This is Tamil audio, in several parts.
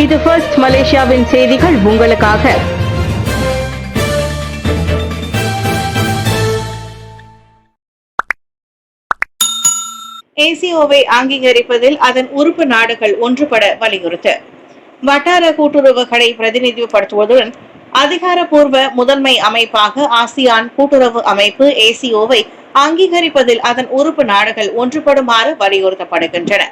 இது ஃபர்ஸ்ட் மலேசியாவின் செய்திகள் உங்களுக்காக. ஏசிஓவை அங்கீகரிப்பதில் அதன் உறுப்பு நாடுகள் ஒன்றுபட வலியுறுத்து. வட்டார கூட்டுறவுகளை பிரதிநிதித்துவப்படுத்துவதுடன் அதிகாரப்பூர்வ முதன்மை அமைப்பாக ஆசியான் கூட்டுறவு அமைப்பு ஏசிஓவை அங்கீகரிப்பதில் அதன் உறுப்பு நாடுகள் ஒன்றுபடுமாறு வலியுறுத்தப்படுகின்றன.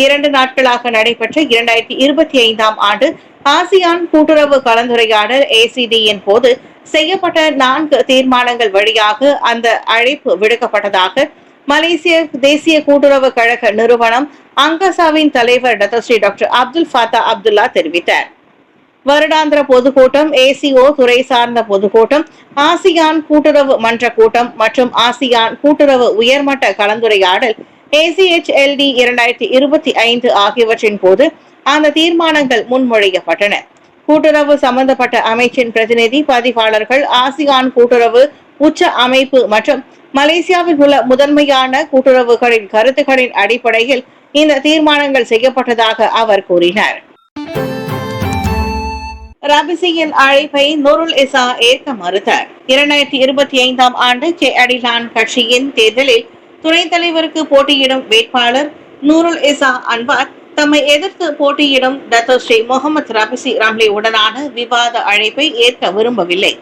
2 நாட்களாக நடைபெற்ற 2025 ஆண்டு ஆசியான் கூட்டுறவு கலந்துரையாடல் ஏசிடியின் போது செய்யப்பட்ட 4 தீர்மானங்கள் வழியாக அந்த அழைப்பு விடுக்கப்பட்டதாக மலேசிய தேசிய கூட்டுறவு கழக நிறுவனம் அங்கசாவின் தலைவர் டாக்டர் அப்துல் ஃபாத்தா அப்துல்லா தெரிவித்தார். வருடாந்திர பொதுக்கூட்டம், ஏசிஓ துறை சார்ந்த பொதுக்கூட்டம், ஆசியான் கூட்டுறவு மன்ற கூட்டம் மற்றும் ஆசியான் கூட்டுறவு உயர்மட்ட கலந்துரையாடல் ACHLD 2025 ஆகியவற்றின் போது அந்த தீர்மானங்கள் முன்மொழியப்பட்டன. கூட்டுறவு சம்பந்தப்பட்ட அமைச்சின் பிரதிநிதி பதிவாளர்கள் ஆசியான் கூட்டுறவு உச்ச அமைப்பு மற்றும் மலேசியாவில் உள்ள முதன்மையான கூட்டுறவுகளின் கருத்துக்களின் அடிப்படையில் இந்த தீர்மானங்கள் செய்யப்பட்டதாக அவர் கூறினார். ரபிசியின் அழைப்பை நூருல் இசா ஏற்க மறுத்தார். 2025 ஆண்டு அடிலான் கட்சியின் தேர்தலில் துணைத் தலைவருக்கு போட்டியிடும் வேட்பாளர் நூருல் இசா அன்வார் தம்மை எதிர்த்து போட்டியிடும் ஸ்ரீ முகமது ரபிசி ராம்லி உடனான விவாத அழைப்பை ஏற்க விரும்பவில்லை.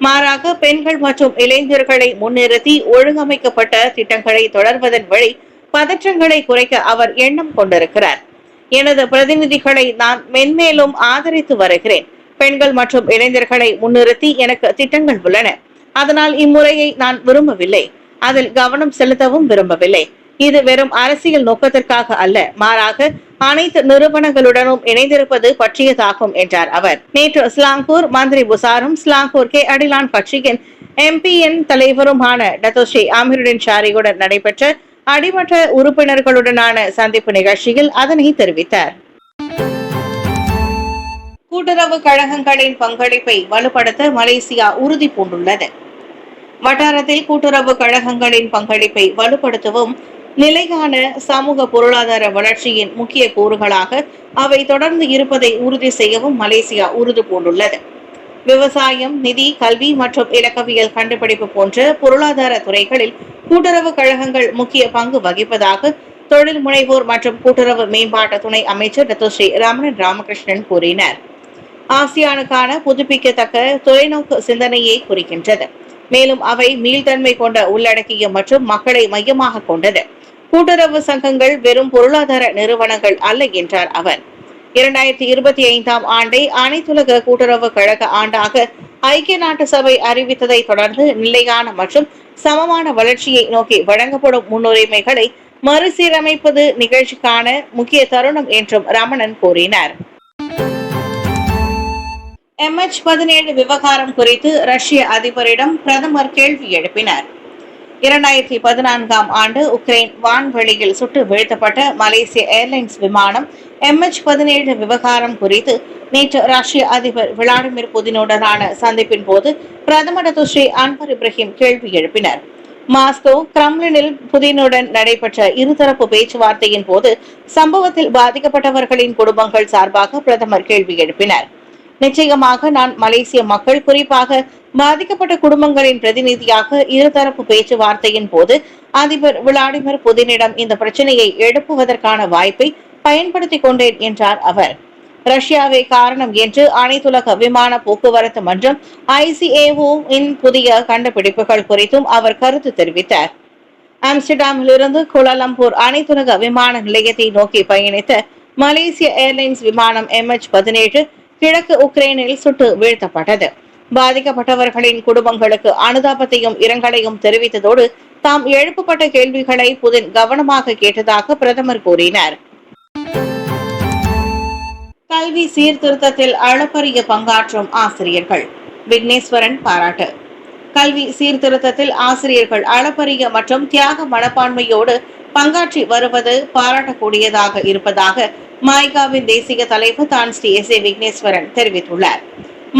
மாறாக பெண்கள் மற்றும் இளைஞர்களை முன்னிறுத்தி ஒழுங்கமைக்கப்பட்ட திட்டங்களை தொடர்வதன் வழி பதற்றங்களை குறைக்க அவர் எண்ணம் கொண்டிருக்கிறார். எனது பிரதிநிதிகளை நான் மென்மேலும் ஆதரித்து வருகிறேன். பெண்கள் மற்றும் இளைஞர்களை முன்னிறுத்தி எனக்கு திட்டங்கள் உள்ளன. அதனால் இம்முறையை நான் விரும்பவில்லை. அதில் கவனம் செலுத்தவும் விரும்பவில்லை. இது வெறும் அரசியல் நோக்கத்திற்காக அல்ல, மாறாக அனைத்து நிறுவனங்களுடனும் இணைந்திருப்பது பற்றியதாகும் என்றார் அவர். நேற்று ஸ்லாங்கூர் மந்திரி புசாரும் ஸ்லாங்கூர் அடிலான் கட்சியின் MPN தலைவருமான ஸ்ரீ அமீருடின் ஷாரியுடன் நடைபெற்ற அடிமட்ட உறுப்பினர்களுடனான சந்திப்பு நிகழ்ச்சியில் அதனை தெரிவித்தார். கூட்டுறவு கழகங்களின் பங்களிப்பை வலுப்படுத்த மலேசியா உறுதி பூண்டுள்ளது. வட்டாரத்தில் கூட்டுறவு கழகங்களின் பங்களிப்பை வலுப்படுத்தவும் நிலையான சமூக பொருளாதார வளர்ச்சியின் முக்கிய கூறுகளாக அவை தொடர்ந்து இருப்பதை உறுதி செய்யவும் மலேசியா உறுதி பூண்டுள்ளது. விவசாயம், நிதி, கல்வி மற்றும் இலக்கவியல் கண்டுபிடிப்பு போன்ற பொருளாதார துறைகளில் கூட்டுறவு கழகங்கள் முக்கிய பங்கு வகிப்பதாக தொழில் முனைவோர் மற்றும் கூட்டுறவு மேம்பாட்டு துணை அமைச்சர் ஸ்ரீ ரமணன் ராமகிருஷ்ணன் கூறினார். ஆசியானுக்கான புதுப்பிக்கத்தக்க தொலைநோக்கு சிந்தனையை குறிக்கின்றது. மேலும் அவை மீள்தன்மை கொண்ட உள்ளடக்கிய மற்றும் மக்களை மையமாக கொண்டது. கூட்டுறவு சங்கங்கள் வெறும் பொருளாதார நிறுவனங்கள் அல்ல என்றார் அவர். 2025 ஆண்டை அனைத்துலக கூட்டுறவு கழக ஆண்டாக ஐக்கிய நாட்டு சபை அறிவித்ததை தொடர்ந்து நிலையான மற்றும் சமமான வளர்ச்சியை நோக்கி வழங்கப்படும் முன்னுரிமைகளை மறுசீரமைப்பது நிகழ்ச்சிக்கான முக்கிய தருணம் என்றும் ரமணன் கூறினார். MH17 விவகாரம் குறித்து ரஷ்ய அதிபரிடம் பிரதமர் கேள்வி எழுப்பினார். 2014 ஆண்டு உக்ரைன் வான்வெளியில் சுட்டு வீழ்த்தப்பட்ட மலேசிய ஏர்லைன்ஸ் விமானம் MH17 விவகாரம் குறித்து நேற்று ரஷ்ய அதிபர் விளாடிமிர் புதினுடனான சந்திப்பின் போது பிரதமர் ஸ்ரீ அன்வர் இப்ராஹிம் கேள்வி எழுப்பினார். மாஸ்கோ கிரெம்ளினில் புதினுடன் நடைபெற்ற இருதரப்பு பேச்சுவார்த்தையின் போது சம்பவத்தில் பாதிக்கப்பட்டவர்களின் குடும்பங்கள் சார்பாக பிரதமர் கேள்வி எழுப்பினார். நிச்சயமாக நான் மலேசிய மக்கள், குறிப்பாக பாதிக்கப்பட்ட குடும்பங்களின் பிரதிநிதியாக இருதரப்பு பேச்சுவார்த்தையின் போது அதிபர் விளாடிமிர் புதினிடம் இந்த பிரச்சனையை எழுப்புவதற்கான வாய்ப்பை பயன்படுத்திக் கொண்டேன் என்றார் அவர். ரஷ்யாவே காரணம் என்று அனைத்துலக விமான போக்குவரத்து மன்றம் ICAO இன் புதிய கண்டுபிடிப்புகள் குறித்தும் அவர் கருத்து தெரிவித்தார். ஆம்ஸ்டர்டாமிலிருந்து கோலாலம்பூர் அனைத்துலக விமான நிலையத்தை நோக்கி பயணித்த மலேசிய ஏர்லைன்ஸ் விமானம் MH17 கிழக்கு உக்ரைனில் சுட்டு வீழ்த்தப்பட்டது. பாதிக்கப்பட்டவர்களின் குடும்பங்களுக்கு அனுதாபத்தையும் இரங்கலையும் தெரிவித்ததோடு தாம் எழுப்பப்பட்ட கேள்விகளை புதின் கவனமாக கேட்டதாக பிரதமர் கூறினார். கல்வி சீர்திருத்தத்தில் அளப்பரிய பங்காற்றும் ஆசிரியர்கள் விக்னேஸ்வரன் பாராட்டு. கல்வி சீர்திருத்தத்தில் ஆசிரியர்கள் அளப்பரிய மற்றும் தியாக மனப்பான்மையோடு பங்காற்றி வருவது பாராட்டக்கூடியதாக இருப்பதாக மாய்காவின் தேசிய தலைவர் தான் ஸ்ரீ SA விக்னேஸ்வரன் தெரிவித்துள்ளார்.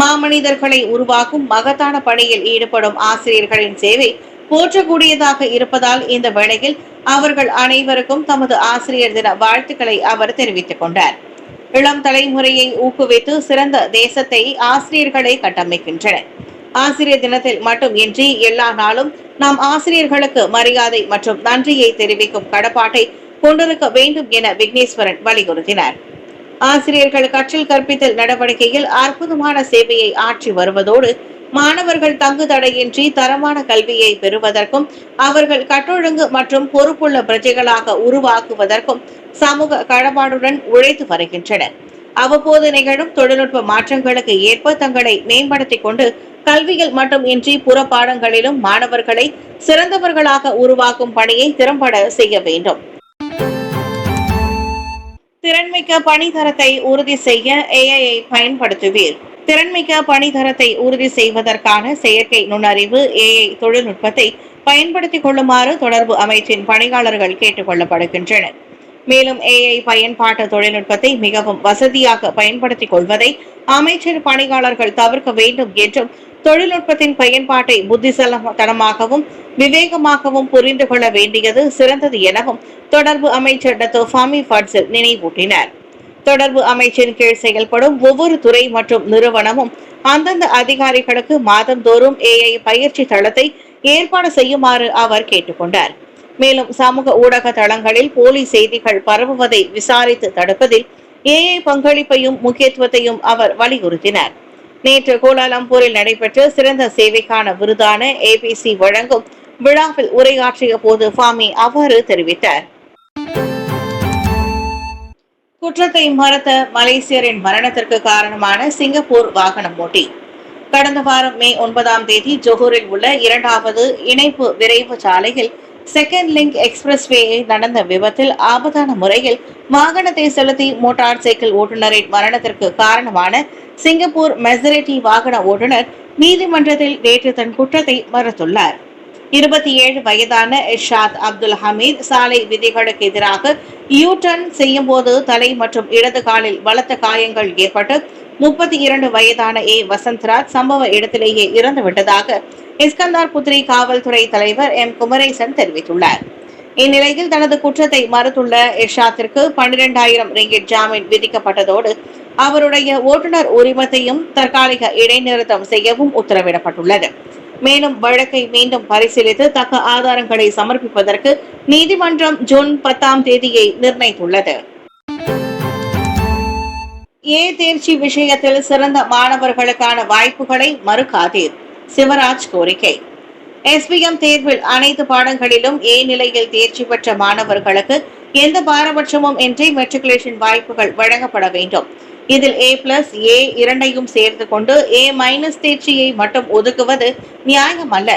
மாமனிதர்களை உருவாக்கும் மகத்தான பணியில் ஈடுபடும் ஆசிரியர்களின் சேவை போற்றக்கூடியதாக இருப்பதால் இந்த வேளையில் அவர்கள் அனைவருக்கும் தமது ஆசிரியர் தின வாழ்த்துக்களை அவர் தெரிவித்துக் கொண்டார். இளம் தலைமுறையை ஊக்குவித்து சிறந்த தேசத்தை ஆசிரியர்களை கட்டமைக்கின்றனர். ஆசிரியர் தினத்தில் மட்டுமின்றி எல்லா நாளும் நாம் ஆசிரியர்களுக்கு மரியாதை மற்றும் நன்றியை தெரிவிக்கும் கடப்பாட்டை கொண்டிருக்க வேண்டும் என விக்னேஸ்வரன் வலியுறுத்தினார். ஆசிரியர்கள் கற்றல் கற்பித்தல் நடவடிக்கையில் அற்புதமான சேவையை ஆற்றி வருவதோடு மாணவர்கள் தங்கு தடையின்றி தரமான கல்வியை பெறுவதற்கும் அவர்கள் கட்டொழுங்கு மற்றும் பொறுப்புள்ள பிரஜைகளாக உருவாக்குவதற்கும் சமூக கடப்பாடுடன் உழைத்து வருகின்றனர். அவ்வப்போது நிகழும் தொழில்நுட்ப மாற்றங்களுக்கு ஏற்ப தங்களை மேம்படுத்திக் கொண்டு கல்வியில் மட்டுமின்றி புற பாடங்களிலும் மாணவர்களை சிறந்தவர்களாக உருவாக்கும் பணியை திறம்பட செய்ய வேண்டும். திறன்மிக்க பணித்தரத்தை உறுதி செய்ய ஏஐ பயன்படுத்துவீர். திறன்மிக்க பணித்தரத்தை உறுதி செய்வதற்கான செயற்கை நுண்ணறிவு ஏஐ தொழில்நுட்பத்தை பயன்படுத்திக் கொள்ளுமாறு தொடர்பு அமைச்சின் பணியாளர்கள் கேட்டுக் கொள்ளப்படுகின்றனர். மேலும் ஏஐ பயன்பாட்டு தொழில்நுட்பத்தை மிகவும் வசதியாக பயன்படுத்திக் கொள்வதை அமைச்சர் பணியாளர்கள் தவிர்க்க வேண்டும் என்றும் தொழில்நுட்பத்தின் பயன்பாட்டை புத்திசாலித்தனமாகவும் விவேகமாகவும் புரிந்து கொள்ள வேண்டியது சிறந்தது எனவும் தொடர்பு அமைச்சர் டாக்டர் ஃபாமி ஃபட்சில் நினைவூட்டினார். தொடர்பு அமைச்சின் கீழ் செயல்படும் ஒவ்வொரு துறை மற்றும் நிறுவனமும் அந்தந்த அதிகாரிகளுக்கு மாதந்தோறும் ஏஐ பயிற்சி தளத்தை ஏற்பாடு செய்யுமாறு அவர் கேட்டுக்கொண்டார். மேலும் சமூக ஊடக தளங்களில் போலி செய்திகள் பரவுவதை விசாரித்து தடுப்பதில் ஏஐ பங்களிப்பையும் முக்கியத்துவத்தையும் அவர் வலியுறுத்தினார். நேற்று கோலாலம்பூரில் நடைபெற்ற சிறந்த சேவைக்கான விருதான ஏபிசி வழங்கும் விழாவில் உரையாற்றிய போது ஃபாமி அவ்வாறு தெரிவித்தார். குற்றத்தை மறுத்த மலேசியரின் மரணத்திற்கு காரணமான சிங்கப்பூர் வாகனம் ஓட்டி. கடந்த வாரம் மே 9ஆம் தேதி ஜொஹூரில் உள்ள 2வது இணைப்பு விரைவு சாலையில் செகண்ட் லிங்க் எக்ஸ்பிரஸ்வேயில் நடந்த விபத்தில் ஆபத்தான முறையில் வாகனத்தை செலுத்தி மோட்டார் சைக்கிள் ஓட்டுநரின் மரணத்திற்கு காரணமான சிங்கப்பூர் மெசரிட்டி வாகன ஓட்டுநர் நீதிமன்றத்தில் நேற்று தன் குற்றத்தை மறுத்துள்ளார். 27 வயதான இர்ஷாத் அப்துல் ஹமீத் சாலை விதிகளுக்கு எதிராக யூ டர்ன் செய்யும் போது தலை மற்றும் இடது காலில் பலத்த காயங்கள் ஏற்பட்டு 32 வயதான வசந்த்ராஜ் சம்பவ இடத்திலேயே இறந்துவிட்டதாக இஸ்கந்தார் புத்ரி காவல்துறை தலைவர் எம் குமரேசன் தெரிவித்துள்ளார். இந்நிலையில் தனது குற்றத்தை மறுத்துள்ள இர்ஷாத்திற்கு 12,000 ரிங்கிட் ஜாமீன் விதிக்கப்பட்டதோடு அவருடைய ஓட்டுநர் உரிமத்தையும் தற்காலிக இடைநிறுத்தம் செய்யவும் உத்தரவிடப்பட்டுள்ளது. மேலும் வழக்கை மீண்டும் பரிசீலித்து தக்க ஆதாரங்களை சமர்ப்பிப்பதற்கு நீதிமன்றம் ஜூன் 10ஆம் தேதியை நிர்ணயித்துள்ளது. தேர்ச்சி விஷயத்தில் சிறந்த மாணவர்களுக்கான வாய்ப்புகளை மறுக்காதீர். சிவராஜ் கோரிக்கை. SPM தேர்வில் அனைத்து பாடங்களிலும் நிலையில் தேர்ச்சி பெற்ற மாணவர்களுக்கு எந்த பாரபட்சமும் இன்றி மெட்ரிகுலேஷன் வாய்ப்புகள் வழங்கப்பட வேண்டும். இதில் A+, இரண்டையும் சேர்த்து கொண்டு A- தேர்ச்சியை மட்டும் ஒதுக்குவது நியாயம் அல்ல.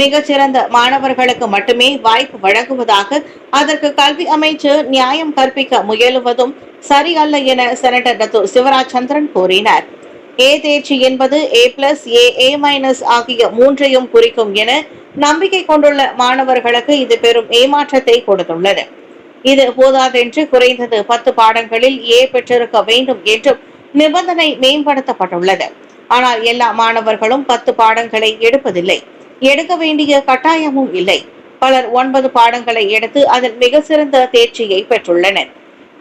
மிகச்சிறந்த மாணவர்களுக்கு மட்டுமே வாய்ப்பு வழங்குவதாக அதற்கு கல்வி அமைச்சு நியாயம் கற்பிக்க முயலுவதும் சரியல்ல என செனட்டர் டாக்டர் சிவராஜ் சந்திரன் கூறினார். தேர்ச்சி என்பது A+, A- ஆகிய மூன்றையும் குறிக்கும் என நம்பிக்கை கொண்டுள்ள மாணவர்களுக்கு இது பெரும் ஏமாற்றத்தை கொடுத்துள்ளது. இது போதாதென்று குறைந்தது 10 பாடங்களில் பெற்றிருக்க வேண்டும் என்றும் நிபந்தனை மேம்படுத்தப்பட்டுள்ளது. ஆனால் எல்லா மாணவர்களும் 10 பாடங்களை எடுப்பதில்லை, எடுக்க வேண்டிய கட்டாயமும் இல்லை. பலர் 9 பாடங்களை எடுத்து அதில் மிக சிறந்த தேர்ச்சியை பெற்றுள்ளனர்.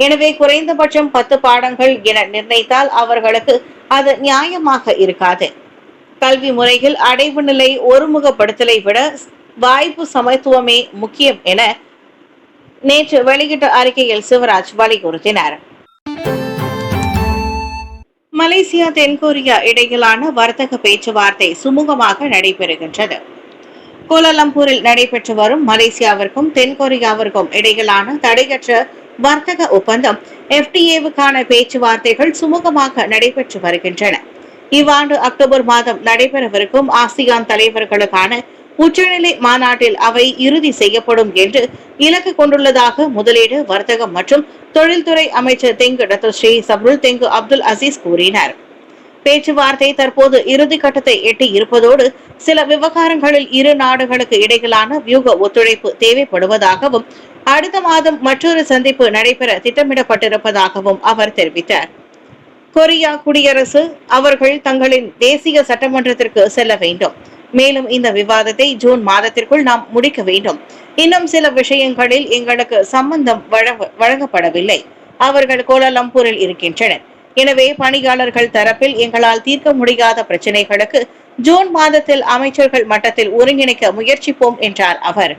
எனவே குறைந்தபட்சம் 10 பாடங்கள் என நிர்ணயித்தால் அவர்களுக்கு அது நியாயமாக இருக்காது. கல்வி முறையில் அடைவு நிலை ஒருமுகப்படுத்தலை விட வாய்ப்பு சமத்துவமே முக்கியம் என நேற்று வெளியிட்ட அறிக்கையில் சிவராஜ் வலியுறுத்தினார். மலேசியா தென்கொரியா இடையிலான வர்த்தக பேச்சுவார்த்தை சுமூகமாக நடைபெறுகின்றது. கோலாலம்பூரில் நடைபெற்று வரும் மலேசியாவிற்கும் தென்கொரியாவிற்கும் இடையிலான தடையற்ற வர்த்தக ஒப்பந்தம் FTAவுக்கான பேச்சுவார்த்தைகள் சுமூகமாக நடைபெற்று வருகின்றன. இவ்வாண்டு அக்டோபர் மாதம் நடைபெறவிருக்கும் ஆசியான் தலைவர்களுக்கான உச்சநிலை மாநாட்டில் அவை இறுதி செய்யப்படும் என்று இலக்கு கொண்டுள்ளதாக முதலீடு, வர்த்தகம் மற்றும் தொழில்துறை அமைச்சர் தெங்கு டாக்டர் ஸ்ரீ சப்ருல் தெங்கு அப்துல் அசீஸ் கூறினார். பேச்சுவார்த்தை தற்போது இறுதி கட்டத்தை எட்டி இருப்பதோடு சில விவகாரங்களில் இரு நாடுகளுக்கு இடையிலான வியூக ஒத்துழைப்பு தேவைப்படுவதாகவும் அடுத்த மாதம் மற்றொரு சந்திப்பு நடைபெற திட்டமிடப்பட்டிருப்பதாகவும் அவர் தெரிவித்தார். கொரியா குடியரசு அவர்கள் தங்களின் தேசிய சட்டமன்றத்திற்கு செல்ல வேண்டும். மேலும் இந்த விவாதத்தை ஜூன் மாதத்திற்குள் நாம் முடிக்க வேண்டும். இன்னும் சில விஷயங்களில் எங்களுக்கு சம்பந்தம் வழங்கப்படவில்லை. அவர்கள் கோலாலம்பூரில் இருக்கின்றனர். எனவே பணியாளர்கள் தரப்பில் எங்களால் தீர்க்க முடியாத பிரச்சினைகளுக்கு ஜூன் மாதத்தில் அமைச்சர்கள் மட்டத்தில் ஒருங்கிணைக்க முயற்சிப்போம் என்றார் அவர்.